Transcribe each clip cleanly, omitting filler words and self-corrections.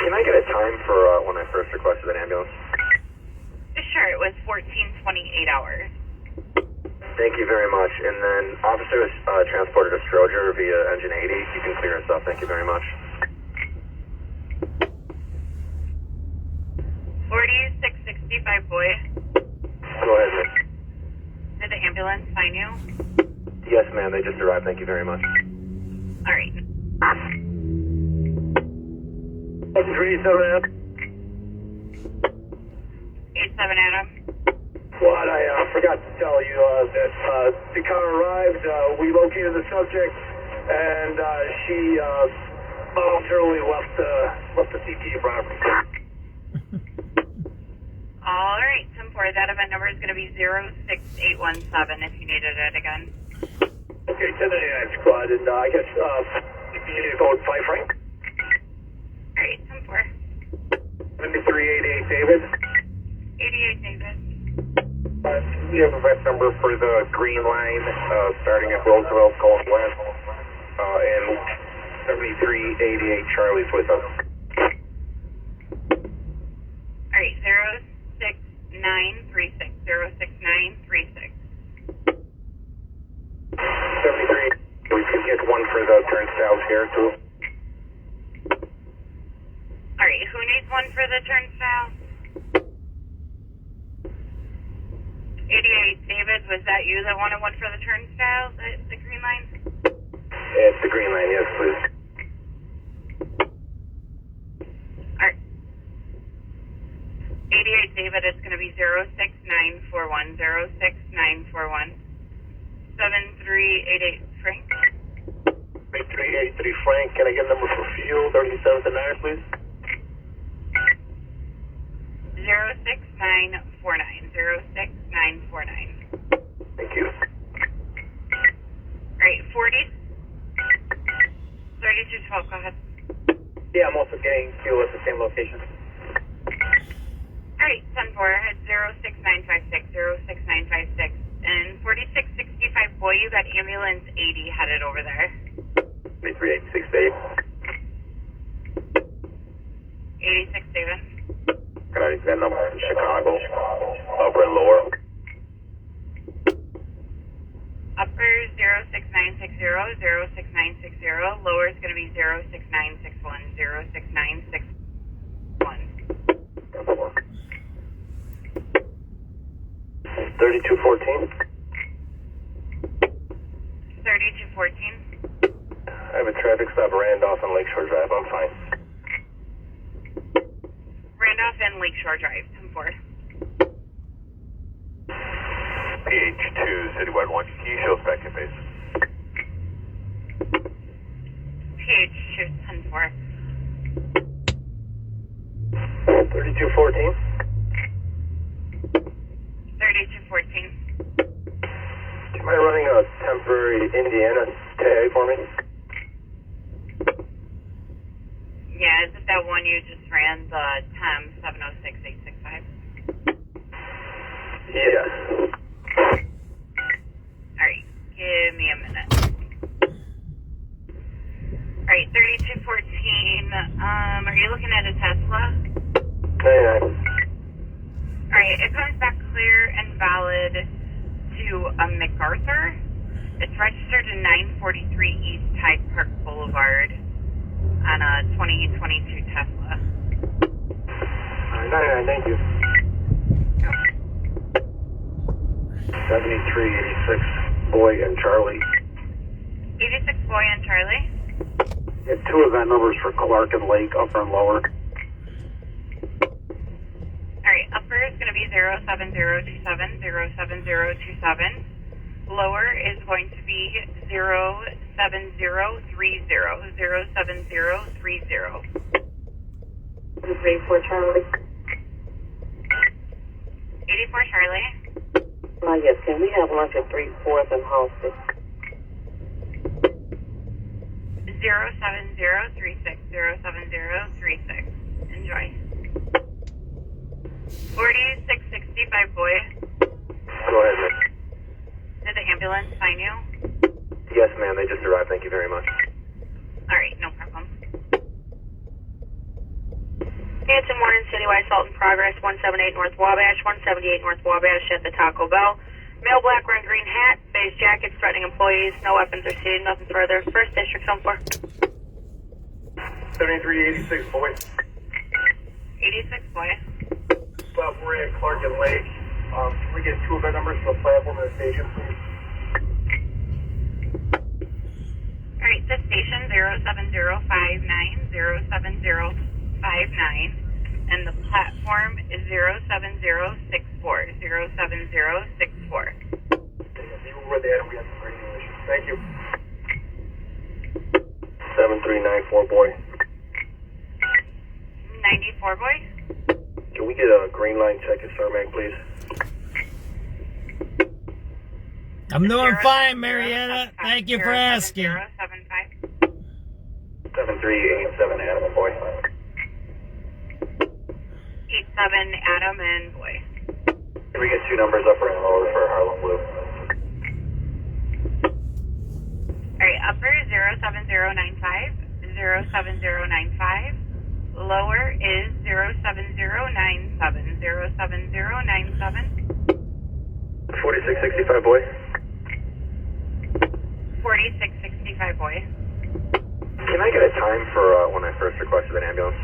Can I get a time for when I first requested an ambulance? Sure, it was 14:28 hours. Thank you very much. And then officers transported to Stroger via engine 80. You can clear us up. Thank you very much. 4665 boy. Go ahead, miss. Did the ambulance find you? Yes, ma'am. They just arrived. Thank you very much. All right. 37 87 Adam. What I forgot to tell you that the car arrived, we located the subject, and she voluntarily left the CTA property. All right, 10-4. That event number is going to be 06817 if you needed it again. Okay, 1099 squad, and I guess you need to go with 5 Frank. All right, 10-4. 7388 David. 88 David. You have a vest number for the green line starting at Roosevelt going west, and 7388 Charlie's with us. All right, 06936. 06936. 73, we can get one for the turnstiles here too. All right, who needs one for the turnstile? 88 David, was that you that wanted one for the turnstile, the green line? It's the green line, yes, please. All right. 88 David, it's going to be 06941. 06941. 7388 Frank. 8383 Frank, can I get a number for fuel, 37 to 9, please? 06949. 06949. Thank you. All right, 40. 3212, go ahead. Yeah, I'm also getting fuel at the same location. All right, 10-4, it's 06956. 06956. And 4665 boy, you got ambulance 80 headed over there. 3868 Dave. 86 David. Can I get that number in Chicago? Upper and lower? Upper 06960. 06960. Lower is going to be 06961. 06961. 3214. 3214. I have a traffic stop Randolph on Lakeshore Drive. I'm fine. Randolph and Lakeshore Drive, 10-4. PH2 Citywide 1. Can you show us back to base? PH2, 10-4. 3214. 3214. Do you mind running a temporary Indiana tag for me? Yeah, is it that one you just ran, the TEM 706865? Yes. Alright, give me a minute. Alright, 3214, are you looking at a Tesla? 99. Alright, it comes back clear and valid to a MacArthur. It's registered in 943 East Hyde Park Boulevard on a 2022 Tesla. Alright, 99, thank you. 7386 Boy and Charlie. 86 Boy and Charlie. Yeah, 2 event numbers for Clark and Lake, upper and lower. Alright, upper is going to be 07027. 07027. Lower is going to be 07030. 07030. 34 Charlie. 84 Charlie. Yes, can we have lunch at 3/4 and Halsted? 07036. 07036. Enjoy. 4665 boy. Go ahead, miss. Did the ambulance find you? Yes, ma'am, they just arrived. Thank you very much. Alright, no problem. Hanson Warren, citywide assault in progress, 178 North Wabash, 178 North Wabash at the Taco Bell. Male black wearing green hat, beige jackets, threatening employees, no weapons are seen, nothing further. First District, 10-4. 7386, boy. 86, boy. We're at Clark and Lake. Can we get two of our numbers for the platform of the station, please? Alright, the station 07059, 07059, and the platform is 07064, 07064. We're there, we have some radio issues. Thank you. 7394, boy. 94, boy. Can we get a green line check at Sarmac, please? I'm doing fine, Marietta. Thank you for asking. 075. 7387, Adam, boy. 87, Adam, and boy. Can we get two numbers upper and lower for Harlem Blue? Alright, upper 07095, 07095. Lower is 07097, 07097. 4665, boy. 4665, boy. Can I get a time for when I first requested an ambulance?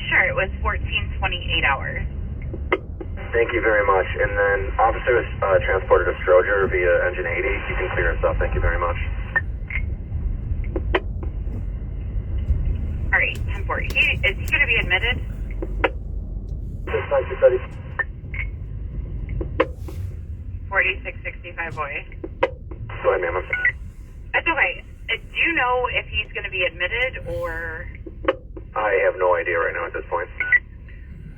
Sure, it was 1428 hours. Thank you very much. And then officer was transported to Stroger via engine 80. You can clear us up. Thank you very much. Alright, 10-4. Is he going to be admitted? 692, 4665, boy. Go ahead, ma'am. That's okay. Do you know if he's going to be admitted or... I have no idea right now at this point.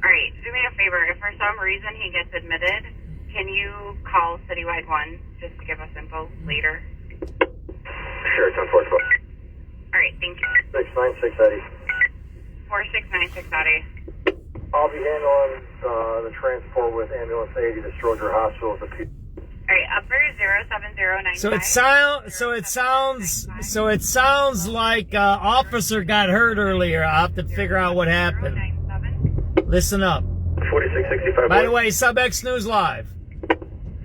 Alright, do me a favor. If for some reason he gets admitted, can you call Citywide 1 just to give us info later? Sure, it's unfortunate. Alright, thank you. 696, Eddie. 4696, Eddie. I'll be handling the transport with ambulance 80 to Stroger Hospital at the P. Alright, upper 07095. So it sounds like officer got hurt earlier. I'll have to figure out what happened. 097. Listen up. 4665. By the way, SubX.News live.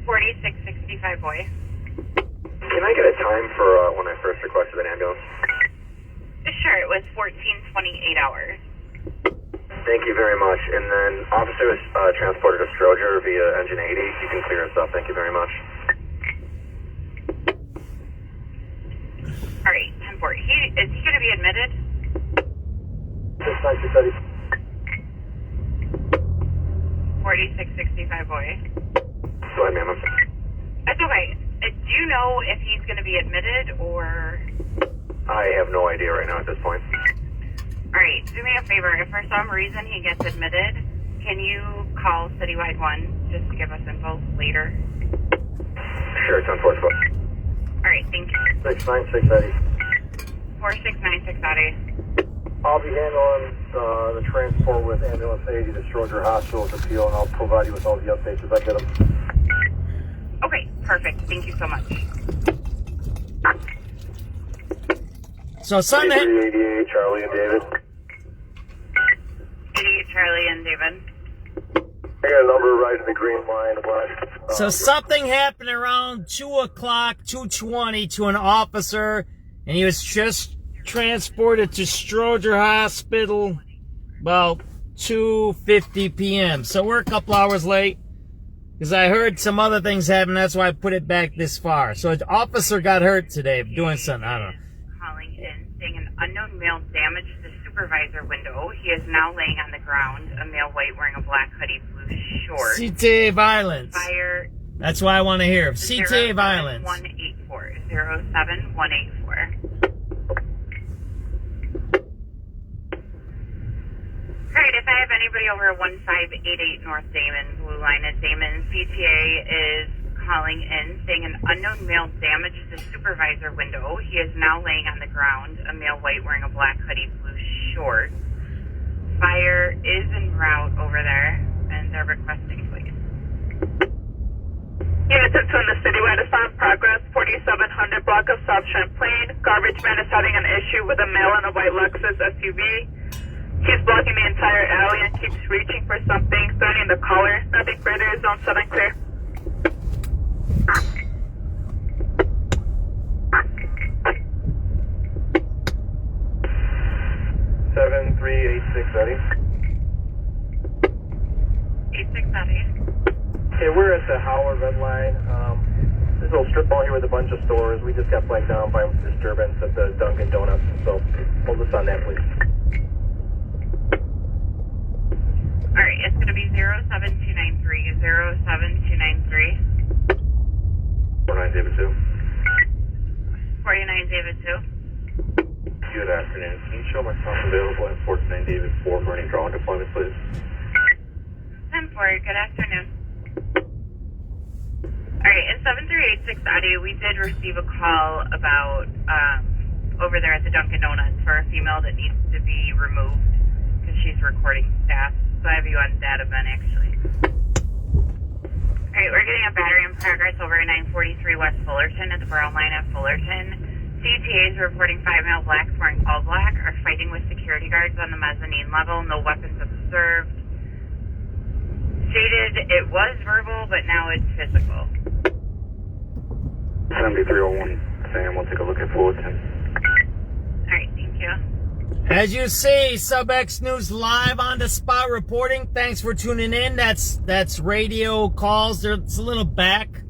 4665, boy. Can I get a time for when I first requested an ambulance? Sure, it was 1428 hours. Thank you very much. And then officer was transported to Stroger via engine 80. You can clear us up. Thank you very much. Alright, 10-4. Is he going to be admitted? 696, Eddie. 4665, boy. Go ahead, ma'am. That's okay. Do you know if he's going to be admitted or... I have no idea right now at this point. Alright, do me a favor. If for some reason he gets admitted, can you call Citywide 1 just to give us info later? Sure, it's unfortunate. Alright, thank you. 696, Eddie. 4696, Eddie. I'll be handling the transport with ambulance 80 to Stroger Hospital at the PO, and I'll provide you with all the updates as I get them. Okay, perfect. Thank you so much. So Sunday. 88, Charlie and David. 88 Charlie and David. I got a number right in the green line. So something happened around 2 o'clock, 2:20 to an officer, and he was just transported to Stroger Hospital about 2:50 p.m. So we're a couple hours late because I heard some other things happen. That's why I put it back this far. So an officer got hurt today doing something. I don't know. Calling in saying an unknown male damaged the supervisor window. He is now laying on the ground. A male white wearing a black hoodie, blue shorts. CTA violence. Fire. That's what I want to hear. CTA violence. 07184. 07184. Alright, if I have anybody over 1588 North Damon, blue line at Damon, CTA is calling in saying an unknown male damaged the supervisor window. He is now laying on the ground. A male white wearing a black hoodie, blue shorts. Fire is en route over there, and they're requesting please. Units in the citywide assault progress, 4700 block of South Champlain. Garbage man is having an issue with a male in a white Lexus SUV. Keeps blocking the entire alley and keeps reaching for something, threatening the caller. Nothing further, zone 7 clear. 7386 Eddie. 86 Eddie. Okay, we're at the Howard Red Line. There's a little strip mall here with a bunch of stores. We just got flagged down by disturbance at the Dunkin' Donuts, so hold us on that, please. Alright, it's going to be 07293, 07293. 49 David 2. 49 David 2. Good afternoon. Can you show myself available at 49 David 4 for any drawing deployment, please? 10-4, good afternoon. Alright, in 7386 audio, we did receive a call about over there at the Dunkin' Donuts for a female that needs to be removed because she's recording staff. So I have you on data, Ben, actually. Alright, we're getting a battery in progress over 943 West Fullerton at the Brown Line at Fullerton. CTA is reporting 5 male blacks wearing all black are fighting with security guards on the mezzanine level. No weapons observed. Stated it was verbal, but now it's physical. 7301 Sam, we'll take a look at Fullerton. Alright, thank you. As you see, SubX.News live on the spot reporting. Thanks for tuning in. That's radio calls. It's a little back,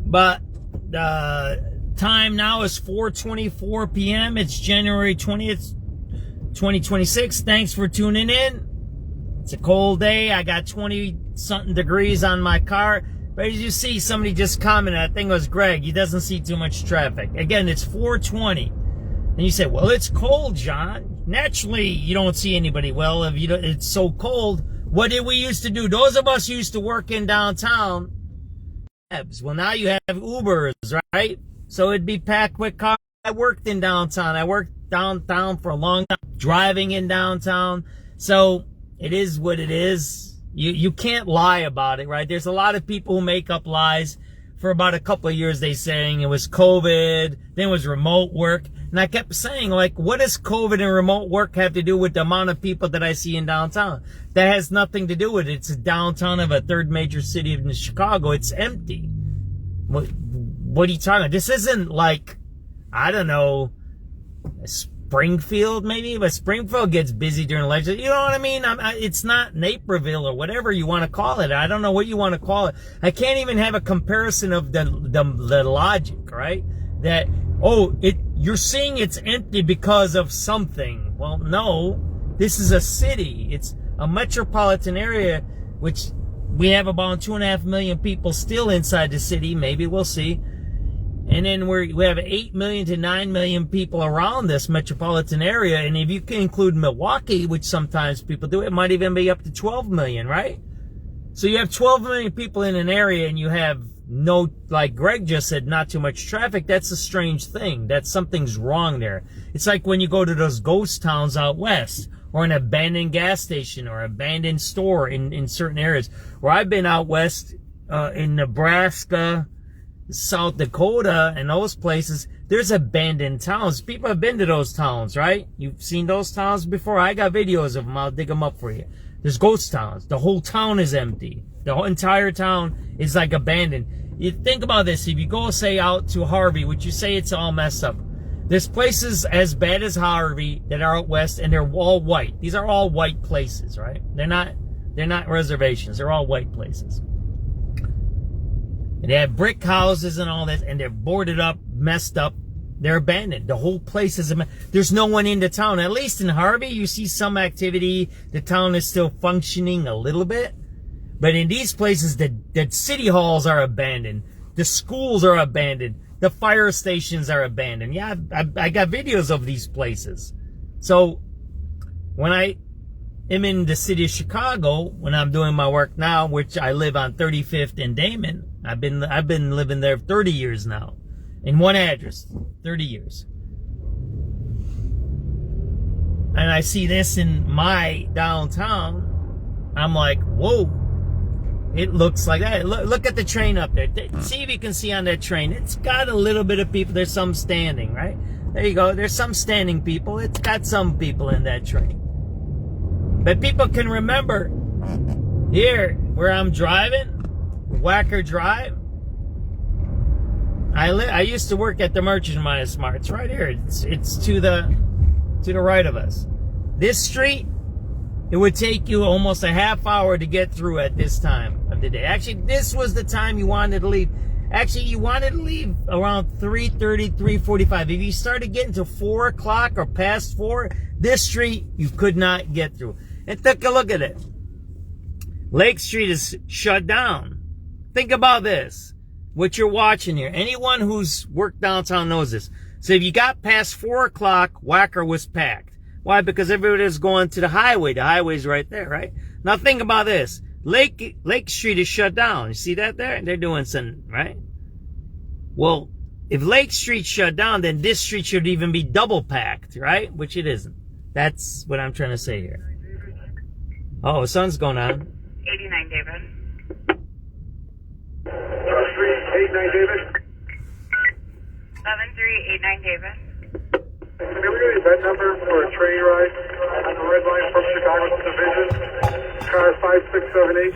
but time now is 4:24 p.m. It's January 20th, 2026. Thanks for tuning in. It's a cold day. I got 20-something degrees on my car. But as you see, somebody just commented, I think it was Greg, he doesn't see too much traffic. Again, it's 4:20. And you say, well, it's cold, John. Naturally, you don't see anybody. Well, if you don't, it's so cold. What did we used to do? Those of us used to work in downtown. Well, now you have Ubers, right? So it'd be packed with cars. I worked in downtown. I worked downtown for a long time, driving in downtown. So it is what it is. You can't lie about it, right? There's a lot of people who make up lies. For about a couple of years, they saying it was COVID, then it was remote work. And I kept saying, like, what does COVID and remote work have to do with the amount of people that I see in downtown? That has nothing to do with it. It's a downtown of a third major city in Chicago. It's empty. What are you talking about? This isn't like, I don't know, Springfield maybe, but Springfield gets busy during election. You know what I mean? It's not Naperville or whatever you want to call it. I don't know what you want to call it. I can't even have a comparison of the logic, right? That, you're saying it's empty because of something. Well, no, this is a city. It's a metropolitan area, which we have about 2.5 million people still inside the city. Maybe we'll see. And then we have 8 million to 9 million people around this metropolitan area. And if you can include Milwaukee, which sometimes people do, it might even be up to 12 million, right? So you have 12 million people in an area and you have no, like Greg just said, not too much traffic. That's a strange thing. Something's wrong there. It's like when you go to those ghost towns out west, or an abandoned gas station or abandoned store in certain areas. Where I've been out west, in Nebraska, South Dakota, and those places, there's abandoned towns. People have been to those towns, right? You've seen those towns before. I got videos of them. I'll dig them up for you. There's ghost towns. The whole town is empty. The whole entire town is like abandoned. You think about this. If you go, say, out to Harvey, which you say it's all messed up. There's places as bad as Harvey that are out west, and they're all white. These are all white places, right? They're not reservations. They're all white places. And they have brick houses and all this, and they're boarded up, messed up. They're abandoned. The whole place is there's no one in the town. At least in Harvey, you see some activity. The town is still functioning a little bit. But in these places, the city halls are abandoned. The schools are abandoned. The fire stations are abandoned. Yeah, I got videos of these places. So when I am in the city of Chicago, when I'm doing my work now, which I live on 35th and Damon, I've been living there 30 years now. In one address, 30 years. And I see this in my downtown. I'm like, whoa. It looks like that. Look at the train up there. See if you can see on that train. It's got a little bit of people. There's some standing, right? There you go. There's some standing people. It's got some people in that train. But people can remember here where I'm driving, Whacker Drive. I used to work at the Merchant Minus Mart. It's right here. It's to the right of us. This street, it would take you almost a half hour to get through at this time of the day. Actually, this was the time you wanted to leave. Actually, you wanted to leave around 3:30, 3:45. If you started getting to 4 o'clock or past 4, this street you could not get through. And take a look at it. Lake Street is shut down. Think about this. What you're watching here. Anyone who's worked downtown knows this. So if you got past 4 o'clock, Whacker was packed. Why? Because everybody was going to the highway. The highway's right there, right? Now think about this. Lake Street is shut down. You see that there? They're doing something, right? Well, if Lake Street shut down, then this street should even be double packed, right? Which it isn't. That's what I'm trying to say here. Oh, the sun's going on. 89, David. 389 David. 7389, David. Can we get a bed number for a train ride on the red line from Chicago to Division? Car 5678.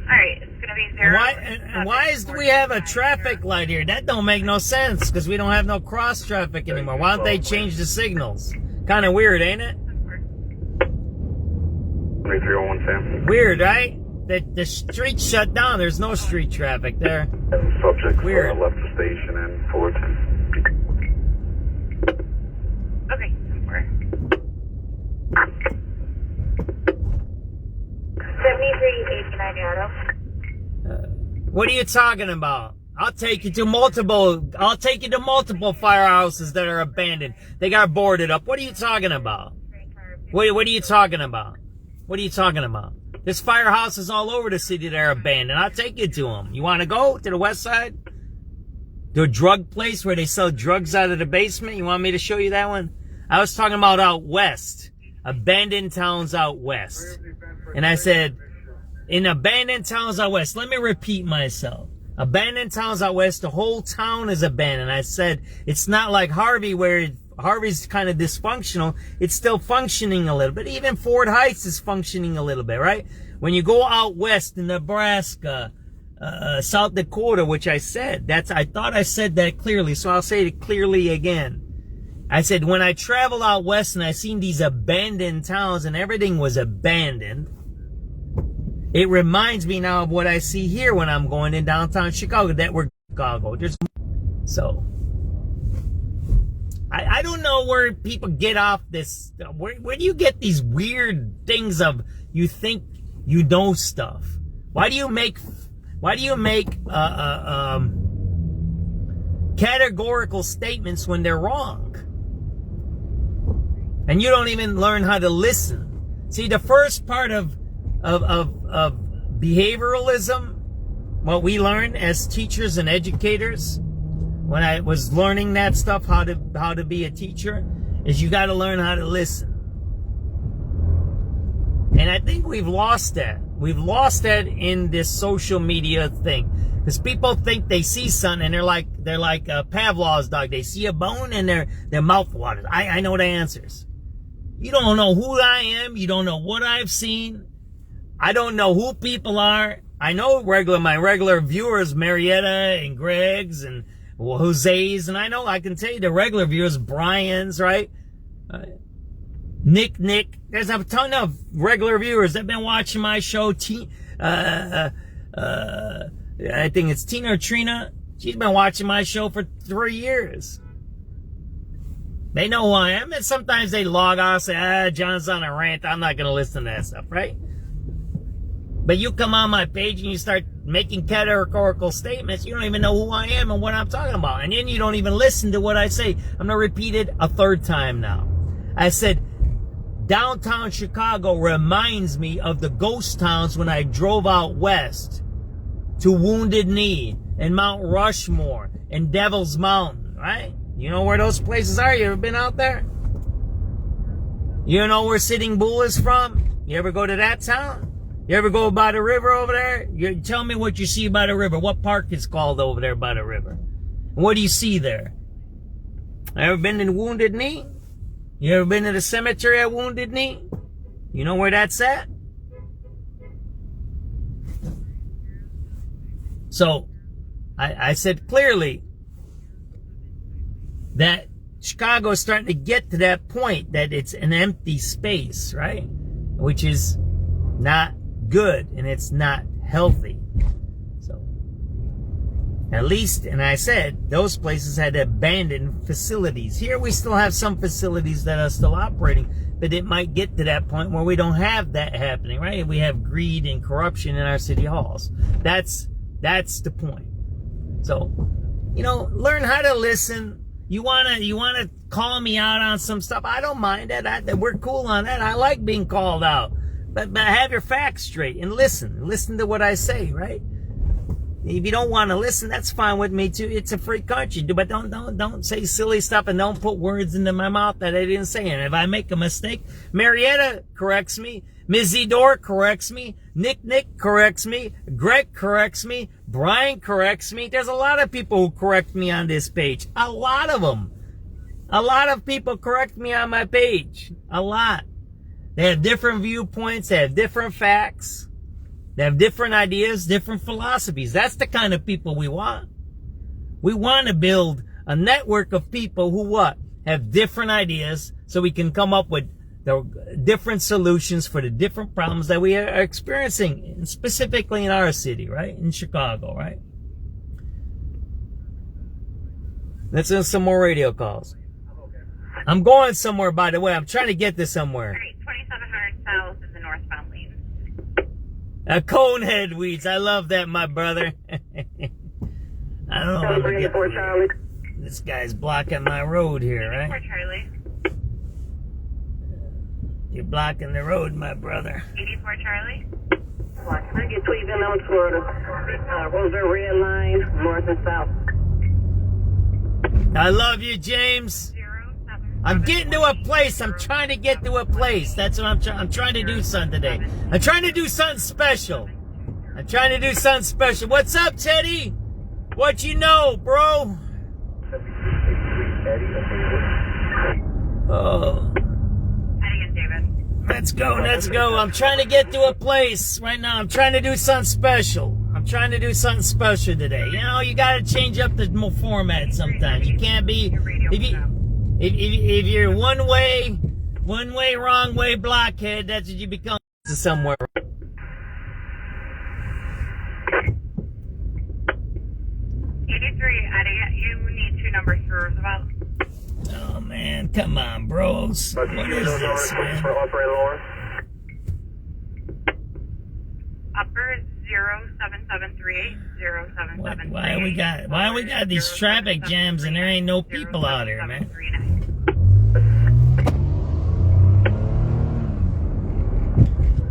Alright, it's gonna be 0. And why do we have a traffic light here? That don't make no sense, because we don't have no cross traffic anymore. Why don't they change the signals? Kind of weird, ain't it? 2301 Sam. Weird, right? The street shut down. There's no street traffic there. Subject Weird. left the station in Fullerton. Okay, 10-4. 7389 Auto. What are you talking about? I'll take you to multiple firehouses that are abandoned. They got boarded up. What are you talking about? What are you talking about? What are you talking about? There's firehouses all over the city that are abandoned. I'll take you to them. You want to go to the west side? To a drug place where they sell drugs out of the basement? You want me to show you that one? I was talking about out west. Abandoned towns out west. And I said, in abandoned towns out west, let me repeat myself. Abandoned towns out west, the whole town is abandoned. I said, it's not like Harvey where Harvey's kind of dysfunctional. It's still functioning a little bit. Even Ford Heights is functioning a little bit, right? When you go out west in Nebraska, South Dakota, which I said, I thought I said that clearly, so I'll say it clearly again. I said, when I travel out west and I seen these abandoned towns and everything was abandoned, it reminds me now of what I see here when I'm going in downtown Chicago, that we're Chicago. So, I don't know where people get off this. Where do you get these weird things of you think you know stuff? Why do you make categorical statements when they're wrong? And you don't even learn how to listen. See, the first part of behavioralism, what we learned as teachers and educators, when I was learning that stuff, how to be a teacher, is you got to learn how to listen. And I think we've lost that. We've lost that in this social media thing, because people think they see something and they're like Pavlov's dog. They see a bone and their mouth waters. I know the answers. You don't know who I am. You don't know what I've seen. I don't know who people are. I know my regular viewers, Marietta and Greg's and Jose's, and I can tell you the regular viewers, Brian's, right? Nick. There's a ton of regular viewers that have been watching my show. I think it's Tina or Trina. She's been watching my show for 3 years. They know who I am, and sometimes they log on and say, John's on a rant. I'm not going to listen to that stuff, right? But you come on my page and you start making categorical statements. You don't even know who I am and what I'm talking about. And then you don't even listen to what I say. I'm going to repeat it a third time now. I said, downtown Chicago reminds me of the ghost towns when I drove out west to Wounded Knee and Mount Rushmore and Devil's Mountain, right? You know where those places are? You ever been out there? You know where Sitting Bull is from? You ever go to that town? You ever go by the river over there? You tell me what you see by the river. What park is called over there by the river? And what do you see there? Ever been in Wounded Knee? You ever been to the cemetery at Wounded Knee? You know where that's at? So, I said clearly that Chicago is starting to get to that point that it's an empty space, right? Which is not good and it's not healthy. So, at least, and I said, those places had abandoned facilities. Here we still have some facilities that are still operating, but it might get to that point where we don't have that happening, right? We have greed and corruption in our city halls. That's the point. So, learn how to listen. You wanna call me out on some stuff? I don't mind that. We're cool on that. I like being called out. But have your facts straight and listen. Listen to what I say, right? If you don't want to listen, that's fine with me too. It's a free country. But don't say silly stuff and don't put words into my mouth that I didn't say. And if I make a mistake, Marietta corrects me. Ms. Zedor corrects me. Nick corrects me. Greg corrects me. Brian corrects me. There's a lot of people who correct me on this page. A lot of them. A lot of people correct me on my page. A lot. They have different viewpoints. They have different facts. They have different ideas, different philosophies. That's the kind of people we want. We want to build a network of people who what? Have different ideas so we can come up with the different solutions for the different problems that we are experiencing, specifically in our city, right? In Chicago, right? Let's do some more radio calls. I'm going somewhere, by the way. I'm trying to get to somewhere. All right, 2700 south is the northbound lane. Conehead weeds. I love that, my brother. I don't know how to get Charlie. This guy's blocking my road here, right? 84 Charlie. You're blocking the road, my brother. 84 Charlie. I get Tweedville, North Florida. Roosevelt red line, north and south. I love you, James. I'm getting to a place. I'm trying to get to a place. That's what I'm trying to do something today. I'm trying to do something special. What's up, Teddy? What you know, bro? Oh. Let's go. I'm trying to get to a place right now. I'm trying to do something special. Today. You gotta change up the format sometimes. You can't be, if you're one way, wrong way blockhead, that's what you become somewhere. 83, you need 2 numbers for Roosevelt. Oh man, come on, bros. What is this, man? Upper 07738 0773. Why we got these traffic jams and there ain't no people out here, man?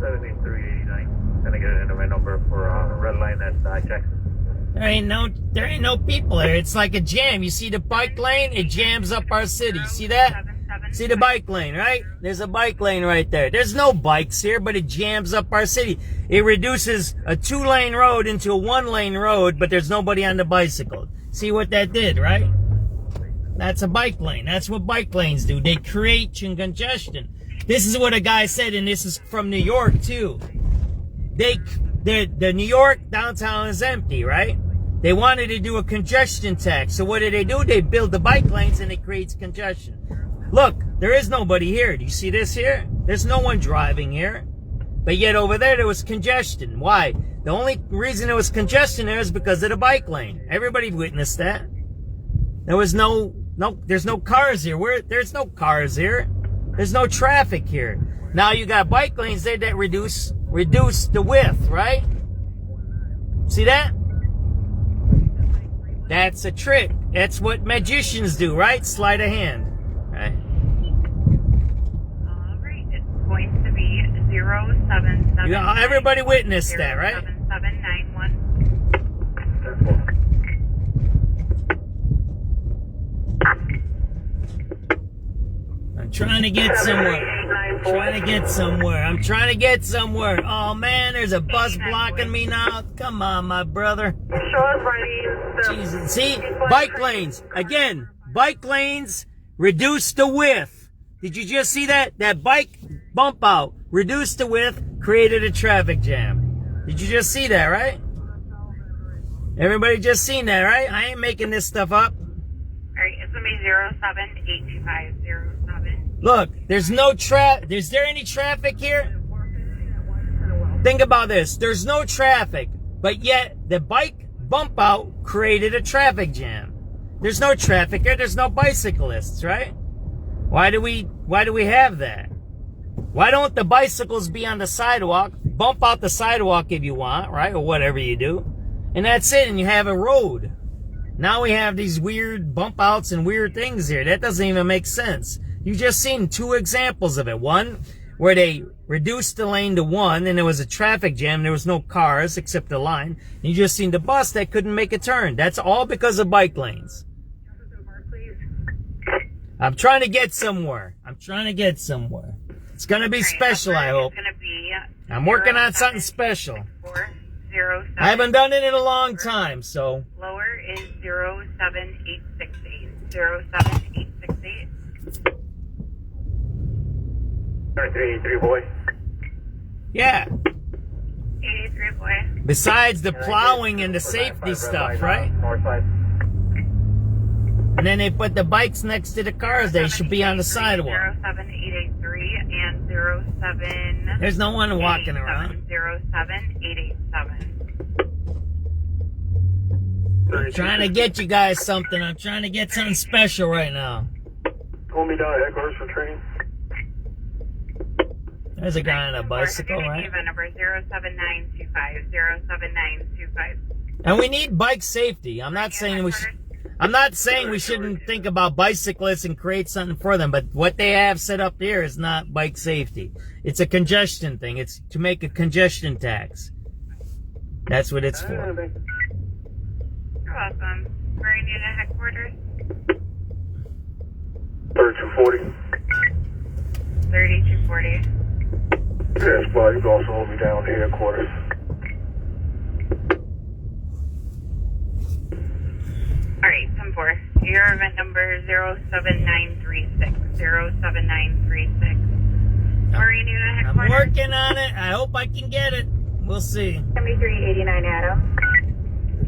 78389. Gonna get it into my number for red line at Jackson. There ain't no people here. It's like a jam. You see the bike lane? It jams up our city. See that? See the bike lane, right? There's a bike lane right there. There's no bikes here, but it jams up our city. It reduces a 2-lane road into a 1-lane road, but there's nobody on the bicycle. See what that did, right? That's a bike lane. That's what bike lanes do. They create congestion. This is what a guy said, and this is from New York, too. The New York downtown is empty, right? They wanted to do a congestion tax. So what do? They build the bike lanes and it creates congestion. Look, there is nobody here. Do you see this here? There's no one driving here. But yet over there was congestion. Why? The only reason there was congestion there is because of the bike lane. Everybody witnessed that. There's no cars here. There's no cars here. There's no traffic here. Now you got bike lanes there that reduce the width, right? See that? That's a trick. That's what magicians do, right? Sleight of hand, right? All right, it's going to be 077. Everybody witnessed that, right? 7791. I'm trying to get somewhere. trying to get somewhere. I'm trying to get somewhere. Oh man, there's a bus blocking me now. Come on, my brother. Jesus. See, bike lanes. Again, bike lanes reduce the width. Did you just see that? That bike bump out, reduced the width, created a traffic jam. Did you just see that, right? Everybody just seen that, right? I ain't making this stuff up. Alright, it's gonna be 0782507. Look, there's no is there any traffic here? Think about this. There's no traffic, but yet the bike bump out created a traffic jam. There's no traffic here. There's no bicyclists, right? Why do we have that? Why don't the bicycles be on the sidewalk? Bump out the sidewalk if you want, right? Or whatever you do. And that's it, and you have a road. Now we have these weird bump outs and weird things here. That doesn't even make sense. You just seen two examples of it. One, where they reduced the lane to 1, and there was a traffic jam. There was no cars except the line. And you just seen the bus that couldn't make a turn. That's all because of bike lanes. I'm trying to get somewhere. It's gonna be special, I hope. I'm working on something special. I haven't done it in a long time, so. Lower is 07868. 07868. 383, boy. Yeah. 83, boy. Besides the plowing and the safety stuff, right? North side. And then they put the bikes next to the cars. They should be on the sidewalk. 07883 and 07. There's no one walking around. 07887. I'm trying to get you guys something. I'm trying to get something special right now. Hold me down at headquarters for training. There's a guy on a bicycle, right? Number 07925. 07925. And we need bike safety. I'm not saying we shouldn't think about bicyclists and create something for them, but what they have set up here is not bike safety. It's a congestion thing. It's to make a congestion tax. That's what it's for. You're welcome. Bryn Unit Headquarters. 3240. 3240. Yes, well, you can also hold me down at headquarters. Alright, 10-4. Your event number 07936. 07936. Marine Unit I'm Headquarters. working on it. I hope I can get it. We'll see. 7389 Adam.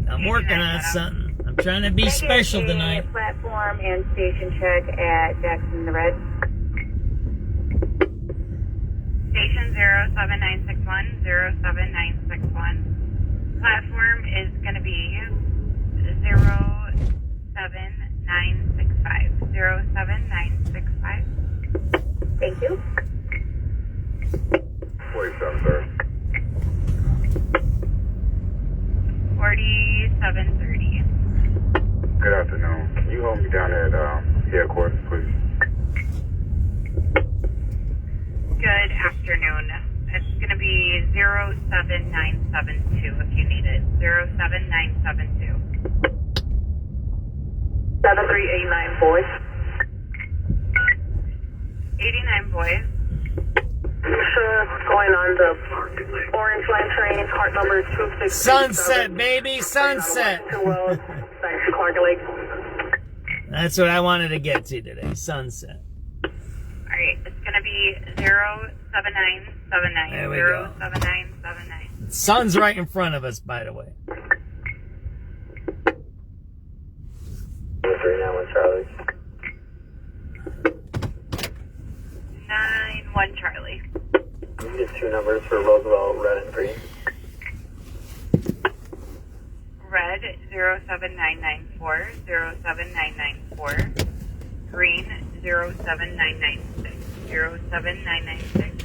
I'm working on something. I'm trying to be special tonight. Platform and station check at Jackson the Red. Station 07961. 07961. Platform is going to be 07965. 07965. Thank you. 47, sir. 4730. Good afternoon. Can you hold me down at headquarters, please? Good afternoon. It's going to be 07972 if you need it. 07972. 7389 boys. 89 boys. Sure, going on the Orange Line train, cart number 260. Sunset, baby, sunset. Thanks to Clark Lake. That's what I wanted to get to today, sunset. Alright, it's going to be 07979. There we go. 07979. The sun's right in front of us, by the way. 391 Charlie. 91 Charlie. You get two numbers for Roosevelt, red and green. Red 07994. 07994. Green 07996. 07996.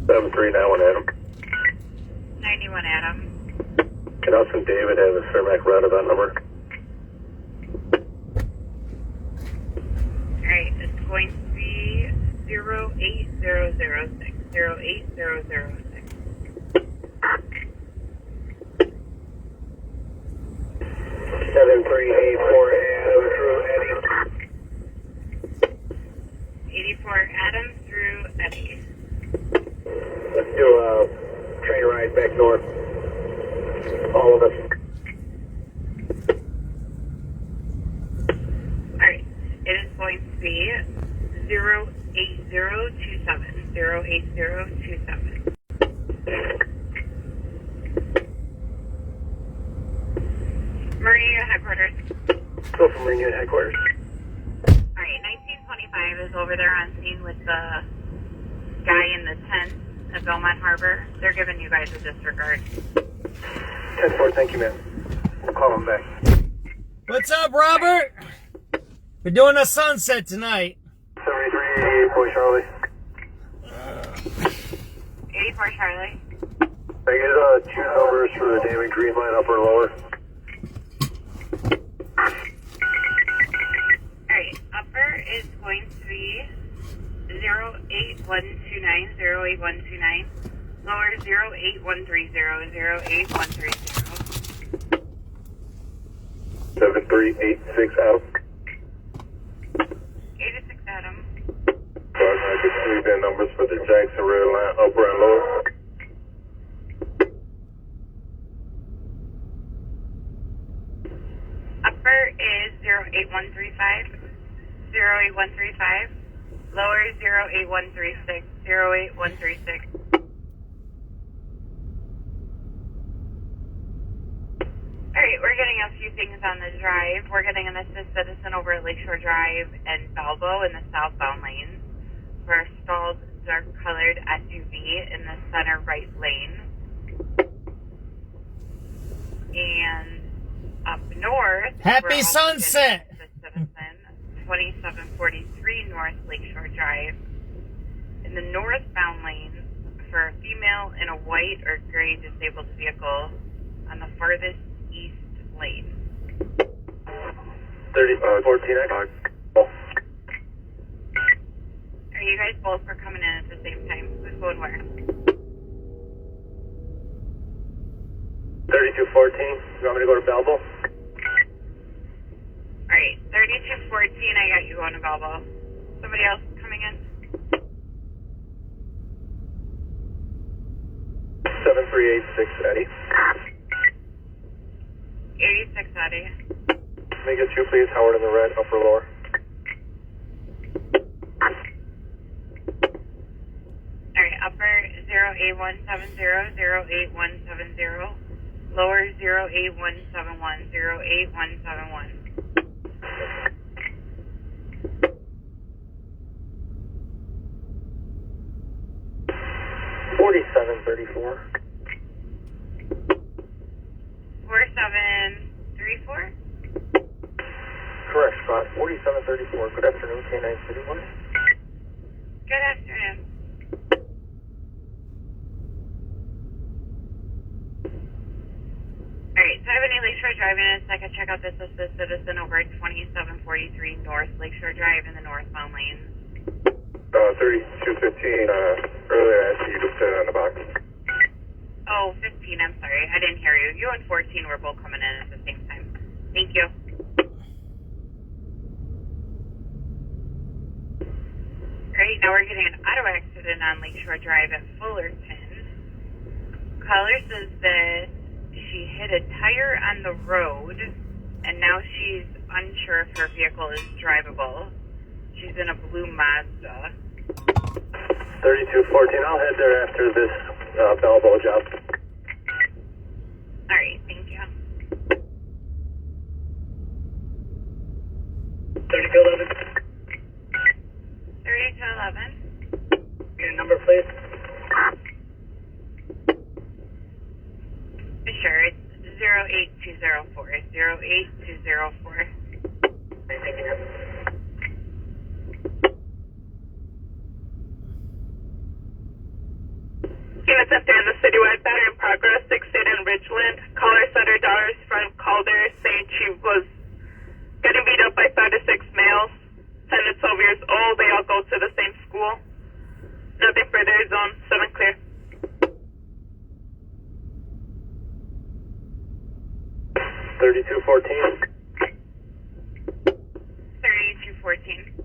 7391 Adam. 91 Adam. Can us and David have a Cermak red event number? Alright, it's going to be 08006. 08006. 7384 Adam through Eddie. 84. Adam through Eddie. Let's do a train ride back north. All of us. Alright, it is going to be 08027. 08027. Marine Unit Headquarters. Go from Marine Unit Headquarters. Alright, 1925 is over there on scene with the guy in the tent at Belmont Harbor. They're giving you guys a disregard. 10-4, thank you, ma'am. We'll call him back. What's up, Robert? We're doing a sunset tonight. 73, Boy Charlie. 84 Charlie. I get two numbers for the Damon Green Line, upper and lower. Alright, upper is going to be 08129, 08129. Lower 08130, 08130. 7386 Adam. 86 Adam. I could see the numbers for the Jackson Red Line, upper and lower. Upper is 08135, 08135. Lower 08136, 08136. Alright, we're getting a few things on the drive. We're getting an assist citizen over at Lakeshore Drive and Balbo in the southbound lanes for a stalled dark-colored SUV in the center right lane. And up north, Happy we're also sunset! getting an assist citizen, 2743 North Lakeshore Drive in the northbound lane for a female in a white or gray disabled vehicle on the farthest east lane. 14X. Are you guys both for coming in at the same time? Who's going where? 3214. You want me to go to Balbo? Alright, 3214, I got you going to Balbo. Somebody else coming in? 7386 Eddie. 86 Eddie. Make it two, please. Howard in the red, upper lower. Alright, upper 08170, 08170. Lower 08171, 08171. 4734. 4734? Correct, spot 4734. Good afternoon, K9 City 1. Good afternoon. Alright, so I have an Lakeshore Drive unit, so I can check out this assist citizen over at 2743 North Lakeshore Drive in the northbound lane. 3215, earlier I asked you to sit on the box. Oh, 15, I'm sorry. I didn't hear you. You and 14 were both coming in at the same time. Thank you. Great, now we're getting an auto accident on Lakeshore Drive at Fullerton. Caller says that she hit a tire on the road, and now she's unsure if her vehicle is drivable. She's in a blue Mazda. 3214, I'll head there after this Balbo job. Alright, thank you. 3211. 3211. Your number, please. Sure, it's 08204. 08204. Thank you. Units up there in the citywide battery in progress, 6 State and Ridgeland. Caller said her daughter's friend called her saying she was getting beat up by 5 to 6 males, 10 to 12 years old. They all go to the same school. Nothing further, zone 7 clear. 3214. 3214.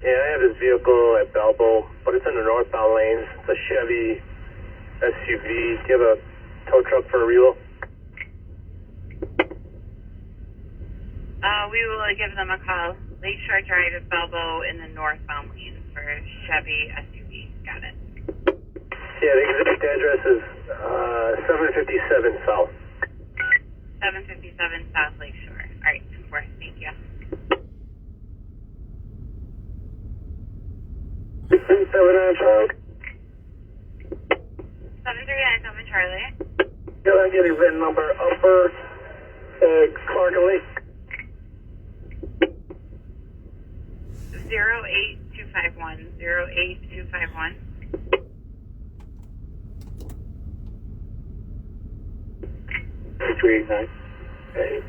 Yeah, I have this vehicle at Balbo, but it's in the northbound lanes. It's a Chevy SUV. Do you have a tow truck for a reload? We will give them a call. Lakeshore Drive at Balbo in the northbound lanes for Chevy SUV. Got it. Yeah, the exact address is 757 South. 757 South Lakeshore. All right, 4. Thank you. 739 Charlie. 7397 Charlie. Yeah, I'm getting VIN number upper Clark and Lake. 08251. 08251. Hey.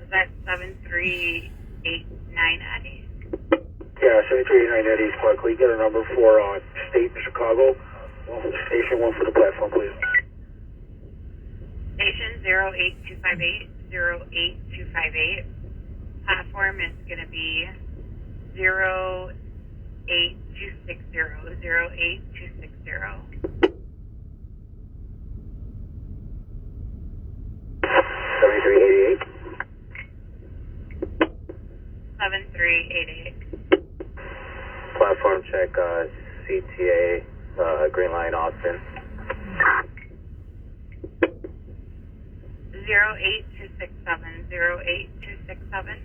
Is that 7389 Eddie? Yeah, 7389 Eddie Clark Lake. Get a number for State in Chicago. One for the station, one for the platform, please. Station 08258. 08258. Platform is going to be 08260. 08260. 7388. 7388. Platform check, CTA, Green Line, Austin. 08267. 08267.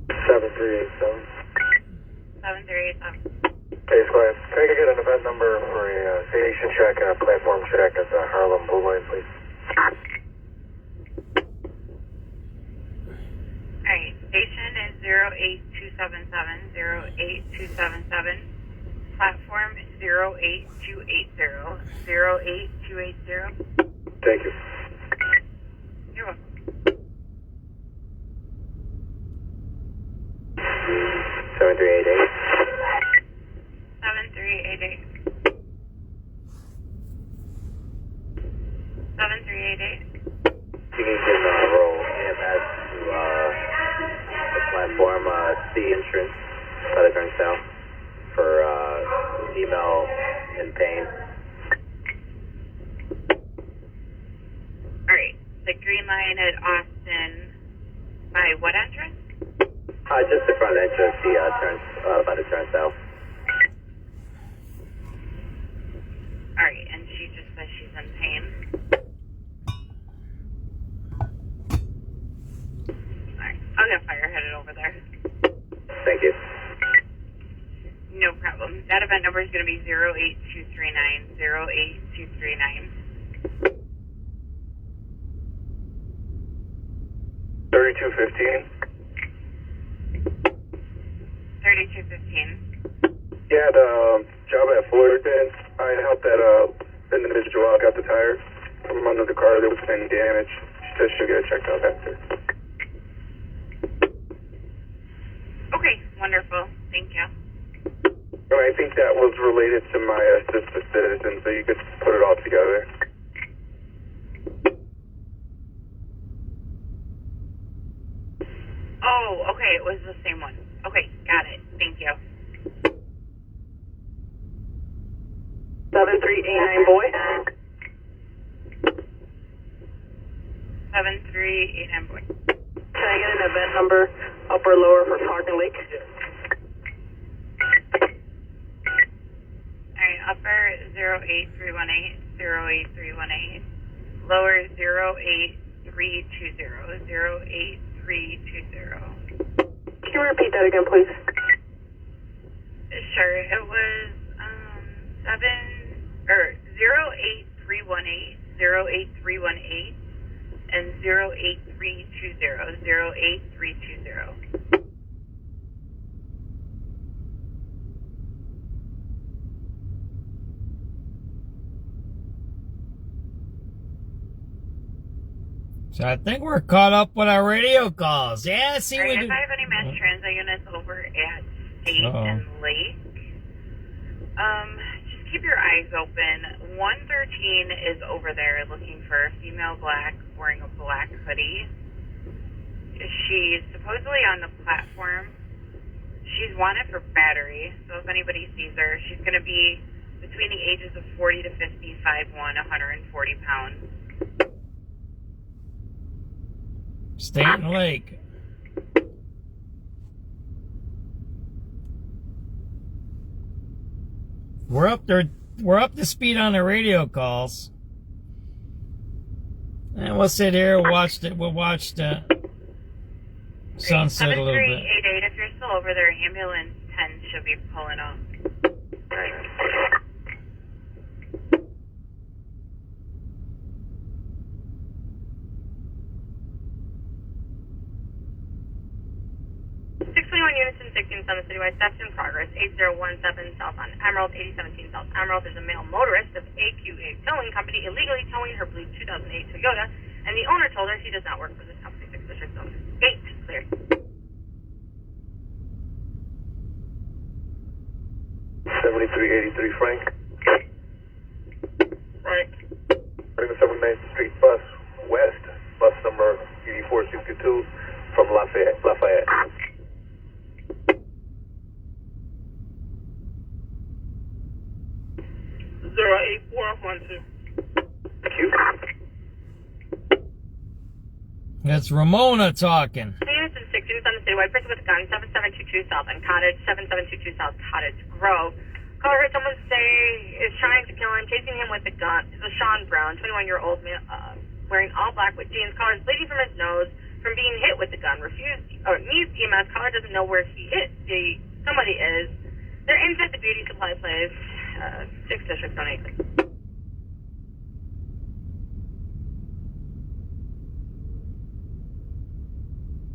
7387. 7387. Okay, Squad. Can I get an event number for a station check and a platform check at the Harlem Blue Line, please? Alright, station is 08277. 08277. Platform 08280. 08280. Thank you. You're welcome. 7388. 7388. 7388. You can give roll EMS to the platform C entrance, battleground south, for email and pain. Alright, the green line at Austin by what entrance? Just the front entrance, the turns, about to turn south. Alright, and she just says she's in pain. Alright, I'll get fire headed over there. Thank you. No problem. That event number is going to be 08239. 08239. 3215. 3215. Yeah, the job at Fullerton, I helped that individual out, got the tire from under the car. There was any damage. She said she'll get it checked out after. Okay, wonderful. Thank you. I think that was related to my sister citizen, so you could put it all together. Oh, okay, it was the same one. Okay, got it. Thank you. 7389 boy. 7389 boy. Can I get an event number, upper lower for Clark and Lake? Alright, upper 08318. 08318. Lower 08320. 08320. Can you repeat that again, please? Sure, it was 08318, 08318, and 08320, 08320. So I think we're caught up with our radio calls. Yeah, see Alright, we if do. I have any mass transit units over at State and Lake, just keep your eyes open. 113 is over there looking for a female black wearing a black hoodie. She's supposedly on the platform. She's wanted for battery, so if anybody sees her, she's going to be between the ages of 40 to 50, 5'1", 140 pounds. Stay in the lake. We're up there. We're up to speed on the radio calls, and we'll sit here. We'll watch the sunset a little bit. 7388. If you're still over there, ambulance 10 should be pulling up. Right. 621 units and 16 on the citywide. Theft in progress. 8017 south on Emerald. 8017 south Emerald. There's a male motorist of AQA Towing Company illegally towing her blue 2008 Toyota, and the owner told her he does not work for this company. 6 district zone 8 clear. Frank. Right. Running the 79th Street bus west, bus number 8462 from Lafayette. 08412. Thank you. That's Ramona talking. Units and 16 on the citywide. Person with a gun. 7722 south on Cottage. 7722 south Cottage Grove. Caller heard someone say is trying to kill him, chasing him with a gun. It's a Sean Brown, 21-year-old man, wearing all black with jeans. Caller's bleeding from his nose from being hit with the gun. Needs EMS. Caller doesn't know where somebody is. They're inside the beauty supply place. 6 district zone 8.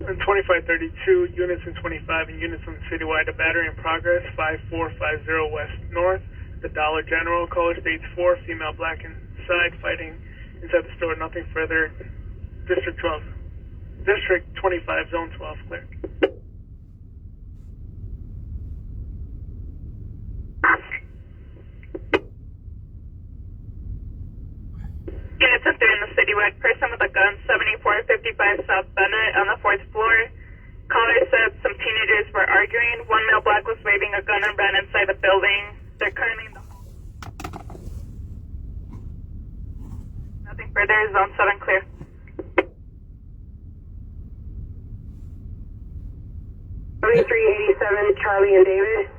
2532 units and 25 and units on the citywide. A battery in progress. 5450 west north. The Dollar General. Caller states 4 female black inside fighting inside the store. Nothing further. District 12. District 25 zone 12 clear. Units up there in the citywide. Person with a gun, 7455 South Bennett on the 4th floor. Caller said some teenagers were arguing. One male black was waving a gun and ran inside the building. They're currently in the hall. Nothing further. Zone 7 clear. Charlie and David.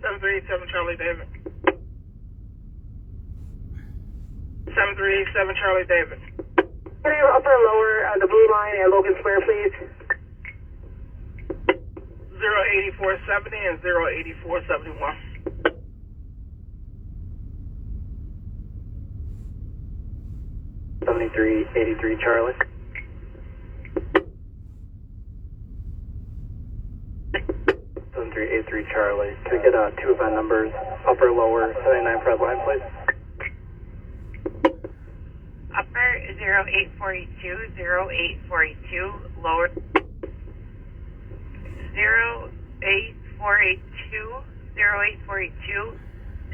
7387 Charlie David. 7387 Charlie David. Can I have upper and lower the blue line at Logan Square, please? 08470 and 08471. $73.83 Charlie. 7383 Charlie. Can we get 2 event numbers, upper, lower, 79 Fred line, please? Upper 08482, 08482, lower 08482, 08482,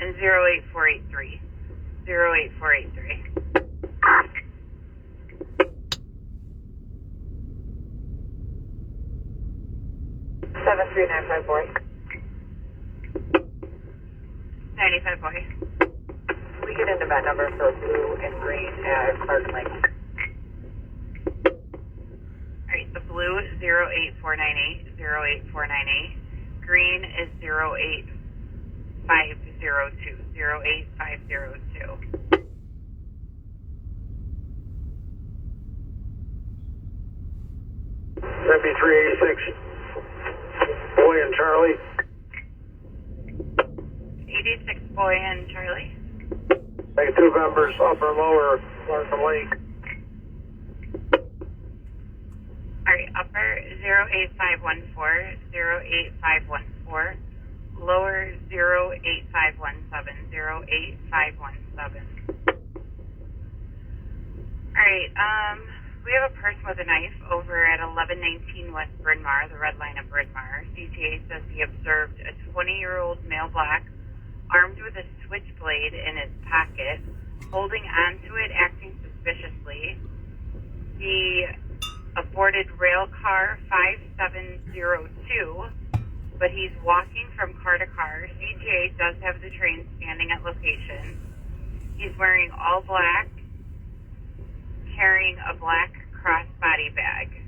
and 08483, 08483. 73954. 95 boy. We get into that number for blue and green at Clark Lake. Alright, the blue is 08498, 08498. Green is 08502, 08502. 7386 Boy and Charlie. 86 boy and Charlie. Make 2 members, upper and lower, Clark Lake. Alright, upper 08514, 08514. Lower 08517, 08517. Alright, We have a person with a knife over at 1119 West Bryn Mawr, the red line of Bryn Mawr. CTA says he observed a 20-year-old male black armed with a switchblade in his pocket, holding onto it, acting suspiciously. He aborted rail car 5702, but he's walking from car to car. CTA does have the train standing at location. He's wearing all black, carrying a black crossbody bag.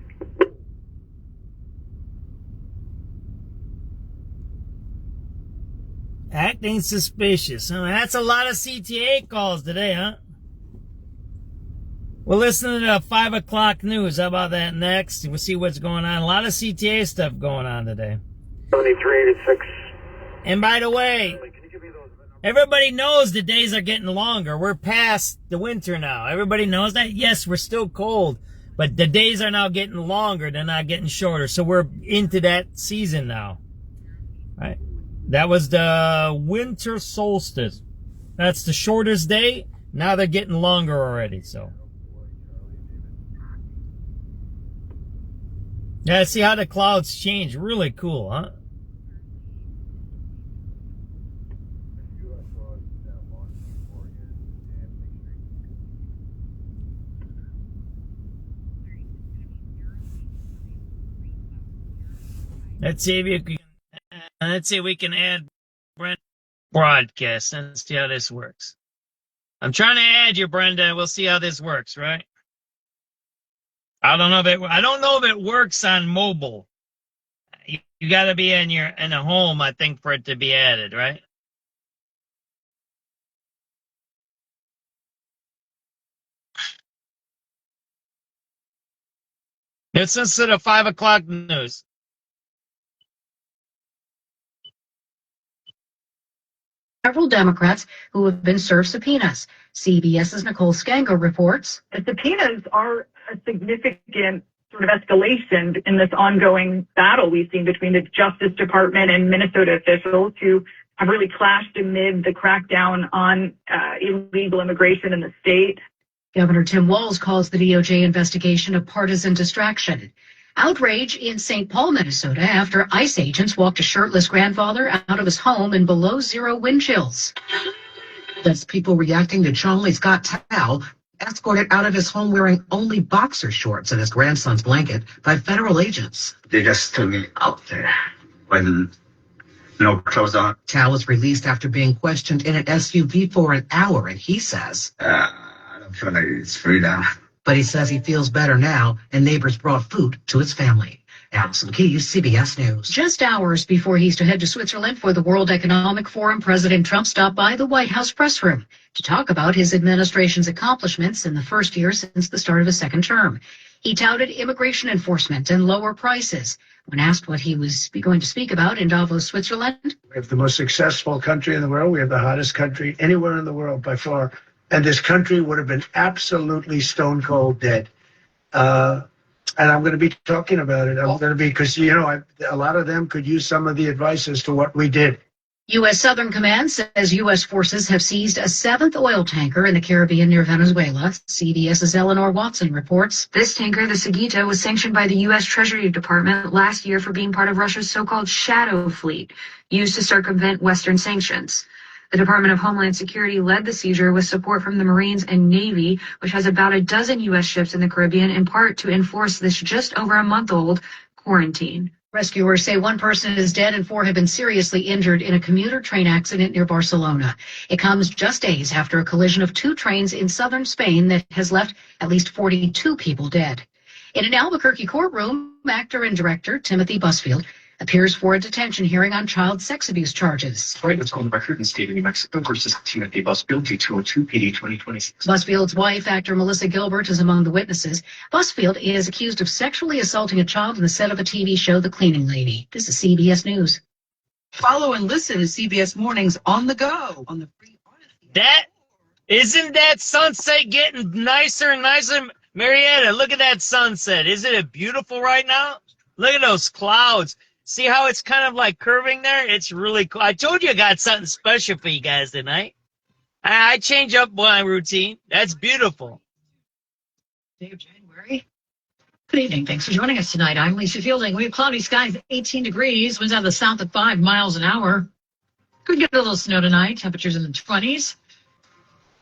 Acting suspicious. Oh, that's a lot of CTA calls today, huh? We'll listen to the 5 o'clock news. How about that next? We'll see what's going on. A lot of CTA stuff going on today. 7386. And by the way, everybody knows the days are getting longer. We're past the winter now. Everybody knows that. Yes, we're still cold, but the days are now getting longer. They're not getting shorter. So we're into that season now. Right? That was the winter solstice. That's the shortest day. Now they're getting longer already, so. Yeah, see how the clouds change. Really cool, huh? Let's see if we can add Brenda broadcast and see how this works. I'm trying to add you, Brenda. We'll see how this works, right? I don't know if it works on mobile. You got to be in a home, I think, for it to be added, right? Let's listen to the 5 o'clock news. Several Democrats who have been served subpoenas. CBS's Nicole Scango reports. The subpoenas are a significant sort of escalation in this ongoing battle we've seen between the Justice Department and Minnesota officials who have really clashed amid the crackdown on illegal immigration in the state. Governor Tim Walz calls the DOJ investigation a partisan distraction. Outrage in St. Paul, Minnesota, after ICE agents walked a shirtless grandfather out of his home in below zero wind chills. That's people reacting to Charlie's Got Towel, escorted out of his home wearing only boxer shorts and his grandson's blanket by federal agents. They just took me out there with no clothes on. Towel was released after being questioned in an SUV for an hour, and he says, I don't feel like it's freedom. But he says he feels better now, and neighbors brought food to his family. Allison Keyes, CBS News. Just hours before he's to head to Switzerland for the World Economic Forum, President Trump stopped by the White House press room to talk about his administration's accomplishments in the first year since the start of his second term. He touted immigration enforcement and lower prices. When asked what he was going to speak about in Davos, Switzerland. We have the most successful country in the world. We have the hottest country anywhere in the world by far. And this country would have been absolutely stone cold dead. And I'm going to be talking about it. Because, a lot of them could use some of the advice as to what we did. U.S. Southern Command says U.S. forces have seized a seventh oil tanker in the Caribbean near Venezuela. CBS's Eleanor Watson reports. This tanker, the Sagita, was sanctioned by the U.S. Treasury Department last year for being part of Russia's so-called shadow fleet, used to circumvent Western sanctions. The Department of Homeland Security led the seizure with support from the Marines and Navy, which has about a dozen U.S. ships in the Caribbean, in part to enforce this just over a month-old quarantine. Rescuers say one person is dead and 4 have been seriously injured in a commuter train accident near Barcelona. It comes just days after a collision of 2 trains in southern Spain that has left at least 42 people dead. In an Albuquerque courtroom, actor and director Timothy Busfield appears for a detention hearing on child sex abuse charges. Right, it's called the record in state of New Mexico versus Timothy Busfield, G202 PD 2026. Busfield's wife, actor Melissa Gilbert, is among the witnesses. Busfield is accused of sexually assaulting a child in the set of a TV show, The Cleaning Lady. This is CBS News. Follow and listen to CBS Mornings on the go on the free. Isn't that sunset getting nicer and nicer? Marietta, look at that sunset. Isn't it beautiful right now? Look at those clouds. See how it's kind of like curving there? It's really cool. I told you I got something special for you guys tonight. I change up my routine. That's beautiful. Day of January. January. Good evening. Thanks for joining us tonight. I'm Lisa Fielding. We have cloudy skies, 18 degrees, winds out of the south at 5 miles an hour. Could get a little snow tonight, temperatures in the 20s.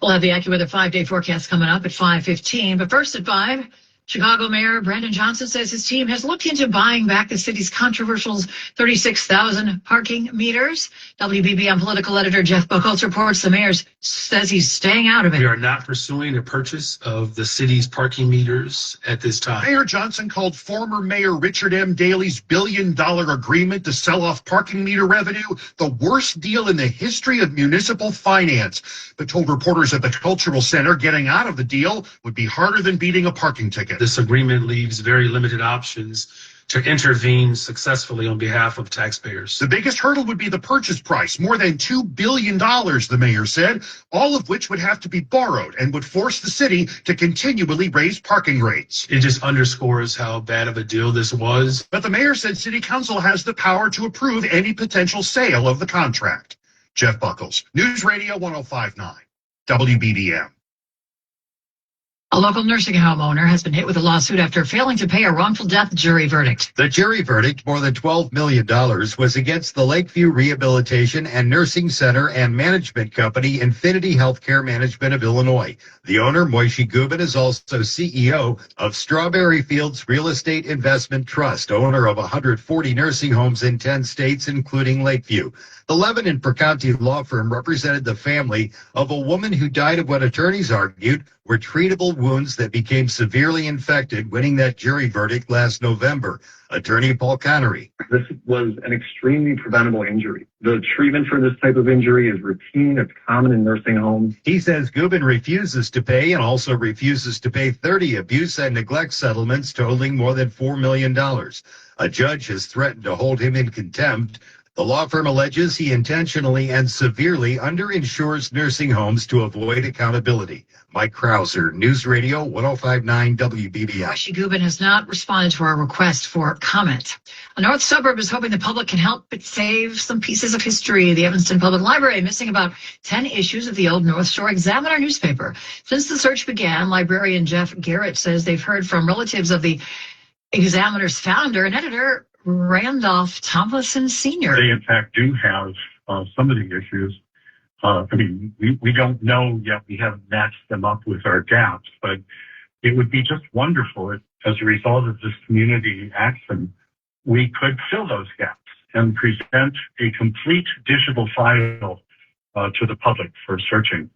We'll have the AccuWeather 5-day forecast coming up at 5:15. But first at 5, Chicago Mayor Brandon Johnson says his team has looked into buying back the city's controversial 36,000 parking meters. WBBM political editor Jeff Buchholz reports the mayor says he's staying out of it. We are not pursuing a purchase of the city's parking meters at this time. Mayor Johnson called former Mayor Richard M. Daley's billion-dollar agreement to sell off parking meter revenue the worst deal in the history of municipal finance, but told reporters at the Cultural Center getting out of the deal would be harder than beating a parking ticket. This agreement leaves very limited options to intervene successfully on behalf of taxpayers. The biggest hurdle would be the purchase price, more than $2 billion, the mayor said, all of which would have to be borrowed and would force the city to continually raise parking rates. It just underscores how bad of a deal this was. But the mayor said city council has the power to approve any potential sale of the contract. Jeff Buchholz, News Radio 105.9, WBBM. A local nursing home owner has been hit with a lawsuit after failing to pay a wrongful death jury verdict. The jury verdict, more than $12 million, was against the Lakeview Rehabilitation and Nursing Center and Management Company, Infinity Healthcare Management of Illinois. The owner, Moishi Gubin, is also CEO of Strawberry Fields Real Estate Investment Trust, owner of 140 nursing homes in 10 states, including Lakeview. The Levin and Perconti law firm represented the family of a woman who died of what attorneys argued were treatable wounds that became severely infected, winning that jury verdict last November. Attorney Paul Connery. This was an extremely preventable injury. The treatment for this type of injury is routine. It's common in nursing homes. He says Gubin refuses to pay and also refuses to pay 30 abuse and neglect settlements totaling more than $4 million. A judge has threatened to hold him in contempt. The law firm alleges he intentionally and severely underinsures nursing homes to avoid accountability. Mike Krauser, News Radio 105.9 WBBM. Moishi Gubin has not responded to our request for comment. A north suburb is hoping the public can help it save some pieces of history. The Evanston Public Library missing about 10 issues of the old North Shore Examiner newspaper. Since the search began, librarian Jeff Garrett says they've heard from relatives of the Examiner's founder and editor, Randolph Tomlinson Sr. They, in fact, do have some of the issues. We don't know yet. We haven't matched them up with our gaps, but it would be just wonderful if, as a result of this community action, we could fill those gaps and present a complete digital file to the public for searching.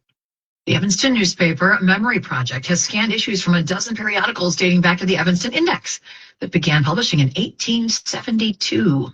The Evanston newspaper Memory Project has scanned issues from a dozen periodicals dating back to the Evanston Index that began publishing in 1872.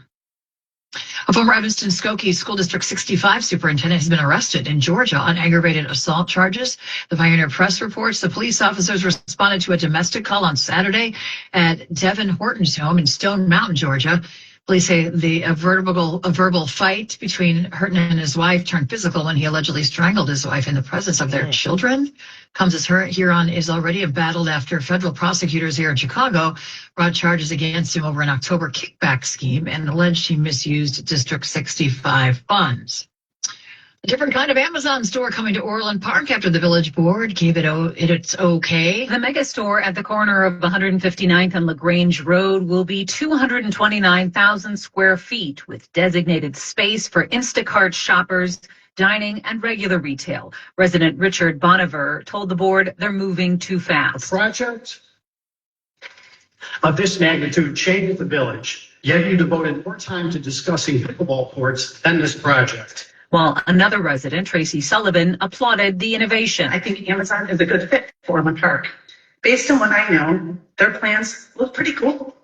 A former Evanston Skokie School District 65 superintendent has been arrested in Georgia on aggravated assault charges. The Pioneer Press reports the police officers responded to a domestic call on Saturday at Devin Horton's home in Stone Mountain, Georgia. Police say a verbal fight between Horton and his wife turned physical when he allegedly strangled his wife in the presence of their children. Comes as Huron is already embattled after federal prosecutors here in Chicago brought charges against him over an October kickback scheme and alleged he misused District 65 funds. A different kind of Amazon store coming to Orland Park after the Village Board gave it its okay. The mega store at the corner of 159th and LaGrange Road will be 229,000 square feet with designated space for Instacart shoppers, dining, and regular retail. Resident Richard Boniver told the board they're moving too fast. A project of this magnitude changed the village, yet you devoted more time to discussing pickleball courts than this project. While another resident, Tracy Sullivan, applauded the innovation. I think Amazon is a good fit for Orland Park. Based on what I know, their plans look pretty cool.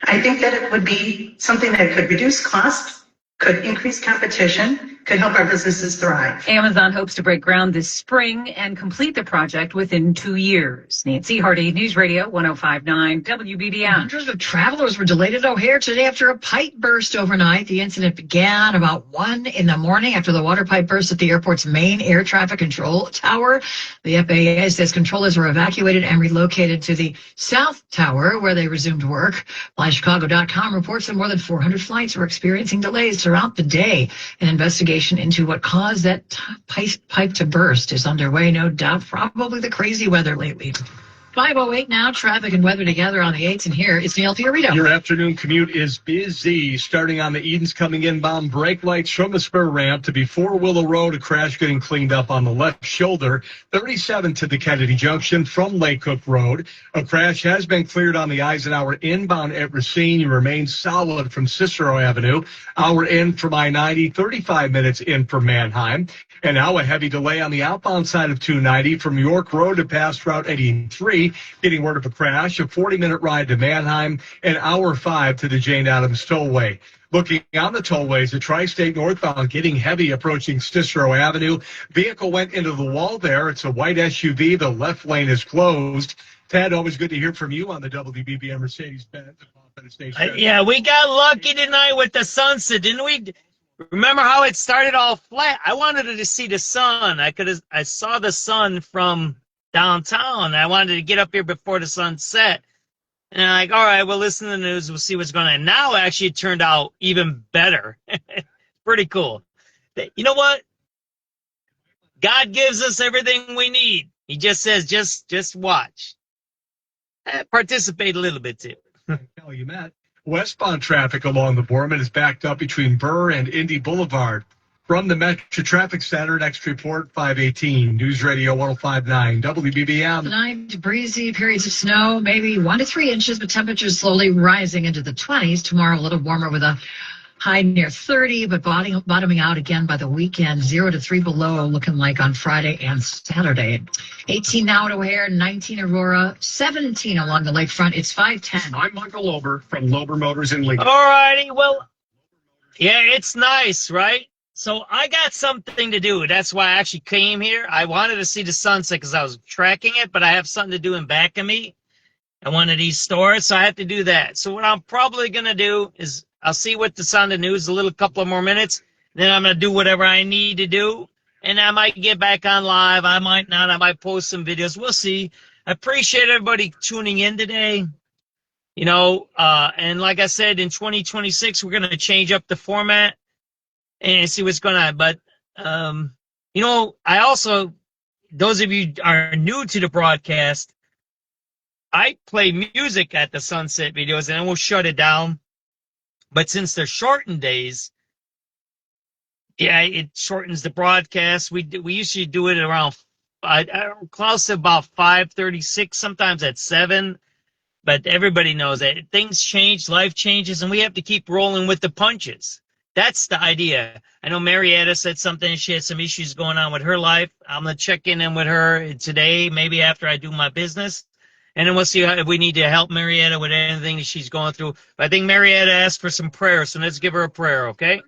I think that it would be something that could reduce costs, could increase competition, could help our businesses thrive. Amazon hopes to break ground this spring and complete the project within 2 years. Nancy Hardy, News Radio 105.9 WBBM. Hundreds of travelers were delayed at O'Hare today after a pipe burst overnight. The incident began about 1 in the morning after the water pipe burst at the airport's main air traffic control tower. The FAA says controllers were evacuated and relocated to the South Tower, where they resumed work. FlyChicago.com reports that more than 400 flights were experiencing delays throughout the day. An investigation into what caused that pipe to burst is underway. No doubt, probably the crazy weather lately. 5:08 now. Traffic and weather together on the 8s, and here is Neil Fiorito. Your afternoon commute is busy. Starting on the Edens, coming inbound, brake lights from the spur ramp to before Willow Road. A crash getting cleaned up on the left shoulder. 37 to the Kennedy Junction from Lake Cook Road. A crash has been cleared on the Eisenhower inbound at Racine. You remain solid from Cicero Avenue. Hour in from I-90, 35 minutes in from Manheim. And now a heavy delay on the outbound side of 290 from York Road to past Route 83. Getting word of a crash, a 40-minute ride to Manheim, and hour 5 to the Jane Addams Tollway. Looking on the tollways, the Tri-State northbound getting heavy approaching Cicero Avenue. Vehicle went into the wall there. It's a white SUV. The left lane is closed. Ted, always good to hear from you on the WBBM Mercedes-Benz. Yeah, we got lucky tonight with the sunset, didn't we? Remember how it started all flat? I wanted to see the sun. I saw the sun from downtown. I wanted to get up here before the sun set. And I'm like, all right, we'll listen to the news. We'll see what's going on. Now, actually, it turned out even better. Pretty cool. You know what? God gives us everything we need. He just says, just watch. Participate a little bit, too. Tell you, Matt. Westbound traffic along the Borman is backed up between Burr and Indy Boulevard. From the Metro Traffic Center, next report, 518, News Radio 105.9, WBBM. Tonight, breezy, periods of snow, maybe 1 to 3 inches, but temperatures slowly rising into the 20s. Tomorrow, a little warmer with a high near 30, but bottoming out again by the weekend. 0 to 3 below, looking like on Friday and Saturday. 18 now at O'Hare, 19 Aurora, 17 along the lakefront. It's 5:10. I'm Michael Lober from Lober Motors in Lincoln. All righty. Well, yeah, it's nice, right? So I got something to do. That's why I actually came here. I wanted to see the sunset because I was tracking it, but I have something to do in back of me at one of these stores, so I have to do that. So what I'm probably going to do is I'll see what's on the news a couple of more minutes. Then I'm going to do whatever I need to do. And I might get back on live. I might not. I might post some videos. We'll see. I appreciate everybody tuning in today. You know, and like I said, in 2026, we're going to change up the format and see what's going on. But, you know, I also, those of you are new to the broadcast, I play music at the sunset videos, and I will shut it down. But since they're shortened days, yeah, it shortens the broadcast. We usually do it around close to about 5:36, sometimes at 7. But everybody knows that things change, life changes, and we have to keep rolling with the punches. That's the idea. I know Marietta said something. She had some issues going on with her life. I'm going to check in with her today, maybe after I do my business. And then we'll see if we need to help Marietta with anything that she's going through. But I think Marietta asked for some prayer, so let's give her a prayer, okay?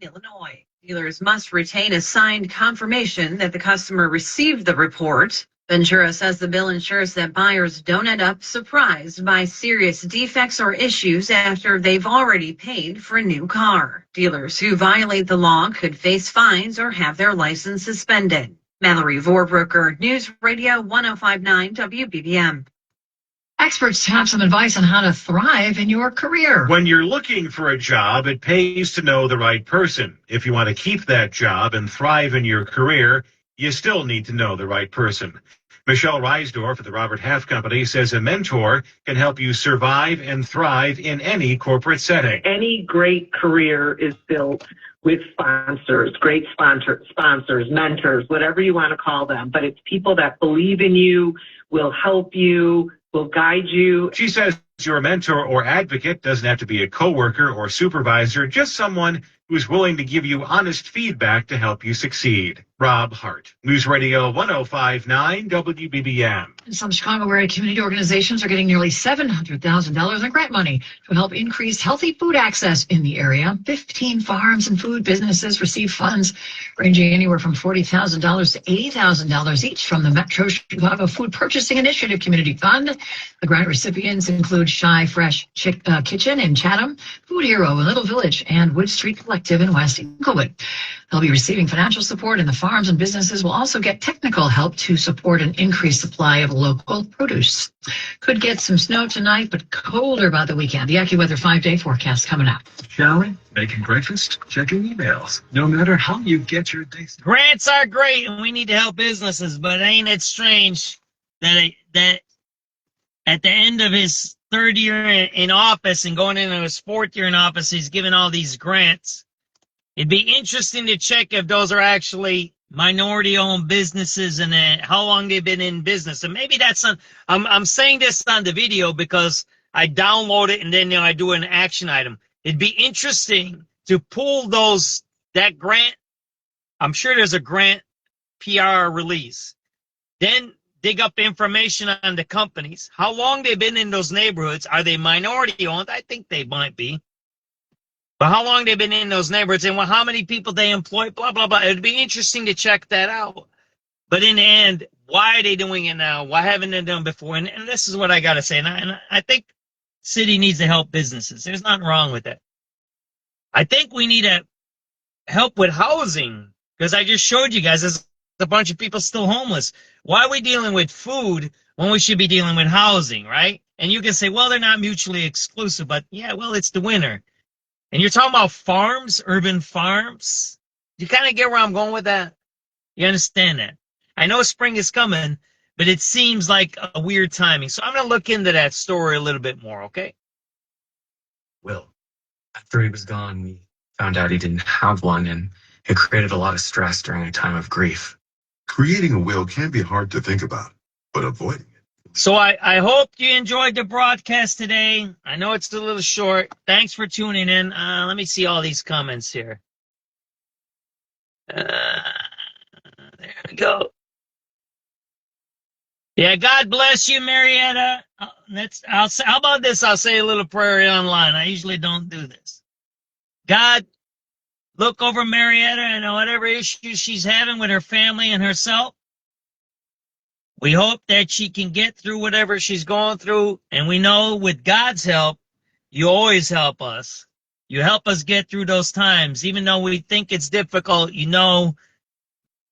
In Illinois, dealers must retain a signed confirmation that the customer received the report. Ventura says the bill ensures that buyers don't end up surprised by serious defects or issues after they've already paid for a new car. Dealers who violate the law could face fines or have their license suspended. Mallory Vorbrucker, News Radio 105.9 WBBM. Experts have some advice on how to thrive in your career. When you're looking for a job, it pays to know the right person. If you want to keep that job and thrive in your career, you still need to know the right person. Michelle Reisdorf of the Robert Half Company says a mentor can help you survive and thrive in any corporate setting. Any great career is built with sponsors, great sponsors, mentors, whatever you want to call them. But it's people that believe in you, will help you, will guide you. She says your mentor or advocate doesn't have to be a coworker or supervisor, just someone who's willing to give you honest feedback to help you succeed. Rob Hart, News Radio 105.9 WBBM. Some Chicago area community organizations are getting nearly $700,000 in grant money to help increase healthy food access in the area. 15 farms and food businesses receive funds ranging anywhere from $40,000 to $80,000 each from the Metro Chicago Food Purchasing Initiative Community Fund. The grant recipients include Shy Fresh Kitchen in Chatham, Food Hero in Little Village, and Wood Street Collective in West Inglewood. They'll be receiving financial support, and the farms and businesses will also get technical help to support an increased supply of local produce. Could get some snow tonight, but colder by the weekend. The AccuWeather 5-day forecast coming up. Shall we? Making breakfast, checking emails. No matter how you get your day. Grants are great, and we need to help businesses, but ain't it strange that at the end of his third year in office and going into his fourth year in office, he's given all these grants. It'd be interesting to check if those are actually minority-owned businesses and how long they've been in business. And maybe that's not, I'm saying this on the video because I download it and then I do an action item. It'd be interesting to pull that grant. I'm sure there's a grant PR release. Then dig up information on the companies, how long they've been in those neighborhoods. Are they minority-owned? I think they might be. But how long they've been in those neighborhoods and how many people they employ, blah, blah, blah. It'd be interesting to check that out. But in the end, why are they doing it now? Why haven't they done it before? And this is what I got to say. And I think city needs to help businesses. There's nothing wrong with that. I think we need to help with housing because I just showed you guys there's a bunch of people still homeless. Why are we dealing with food when we should be dealing with housing, right? And you can say, well, they're not mutually exclusive. But, yeah, well, it's the winter. And you're talking about farms, urban farms. You kind of get where I'm going with that? You understand that? I know spring is coming, but it seems like a weird timing. So I'm going to look into that story a little bit more, okay? Will, after he was gone, we found out he didn't have one, and it created a lot of stress during a time of grief. Creating a will can be hard to think about, but avoiding it. So I hope you enjoyed the broadcast today. I know it's a little short. Thanks for tuning in. Let me see all these comments here. There we go. Yeah, God bless you, Marietta. How about this? I'll say a little prayer online. I usually don't do this. God, look over Marietta and whatever issues she's having with her family and herself. We hope that she can get through whatever she's going through. And we know with God's help, you always help us. You help us get through those times. Even though we think it's difficult, you know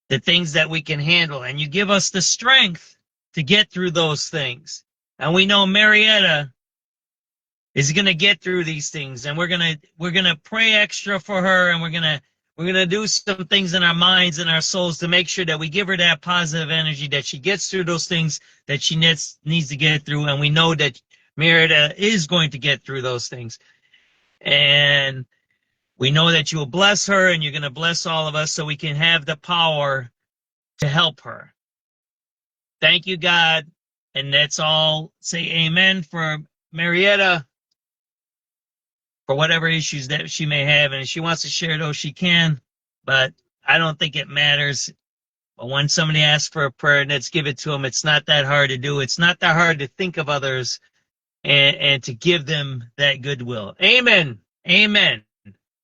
the things that we can handle. And you give us the strength to get through those things. And we know Marietta is going to get through these things. And we're going to pray extra for her. And we're going to do some things in our minds and our souls to make sure that we give her that positive energy, that she gets through those things that she needs to get through. And we know that Marietta is going to get through those things. And we know that you will bless her and you're going to bless all of us so we can have the power to help her. Thank you, God. And that's all. Say amen for Marietta, for whatever issues that she may have. And if she wants to share those, she can. But I don't think it matters. But when somebody asks for a prayer, let's give it to them. It's not that hard to do. It's not that hard to think of others and to give them that goodwill. Amen. Amen.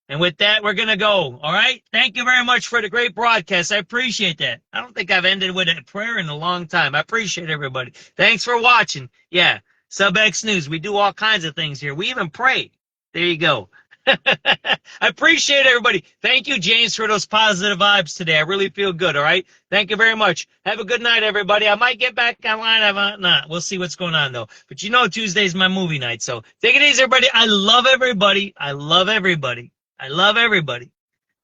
And with that, we're going to go. All right? Thank you very much for the great broadcast. I appreciate that. I don't think I've ended with a prayer in a long time. I appreciate everybody. Thanks for watching. Yeah, SubX.News. We do all kinds of things here. We even pray. There you go. I appreciate everybody. Thank you, James, for those positive vibes today. I really feel good, all right? Thank you very much. Have a good night, everybody. I might get back online. I might not. We'll see what's going on, though. But you know Tuesday's my movie night, so take it easy, everybody. I love everybody. I love everybody. I love everybody.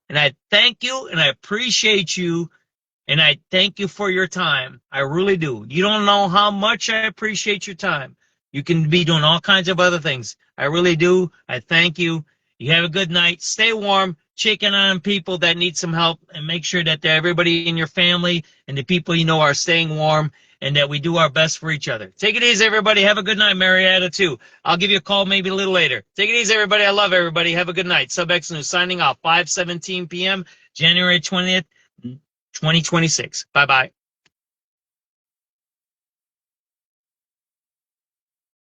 And I thank you, and I appreciate you, and I thank you for your time. I really do. You don't know how much I appreciate your time. You can be doing all kinds of other things. I really do. I thank you. You have a good night. Stay warm. Checking on people that need some help, and make sure that everybody in your family and the people you know are staying warm, and that we do our best for each other. Take it easy, everybody. Have a good night, Marietta, too. I'll give you a call maybe a little later. Take it easy, everybody. I love everybody. Have a good night. SubX.News signing off, 5:17 p.m., January 20th, 2026. Bye-bye.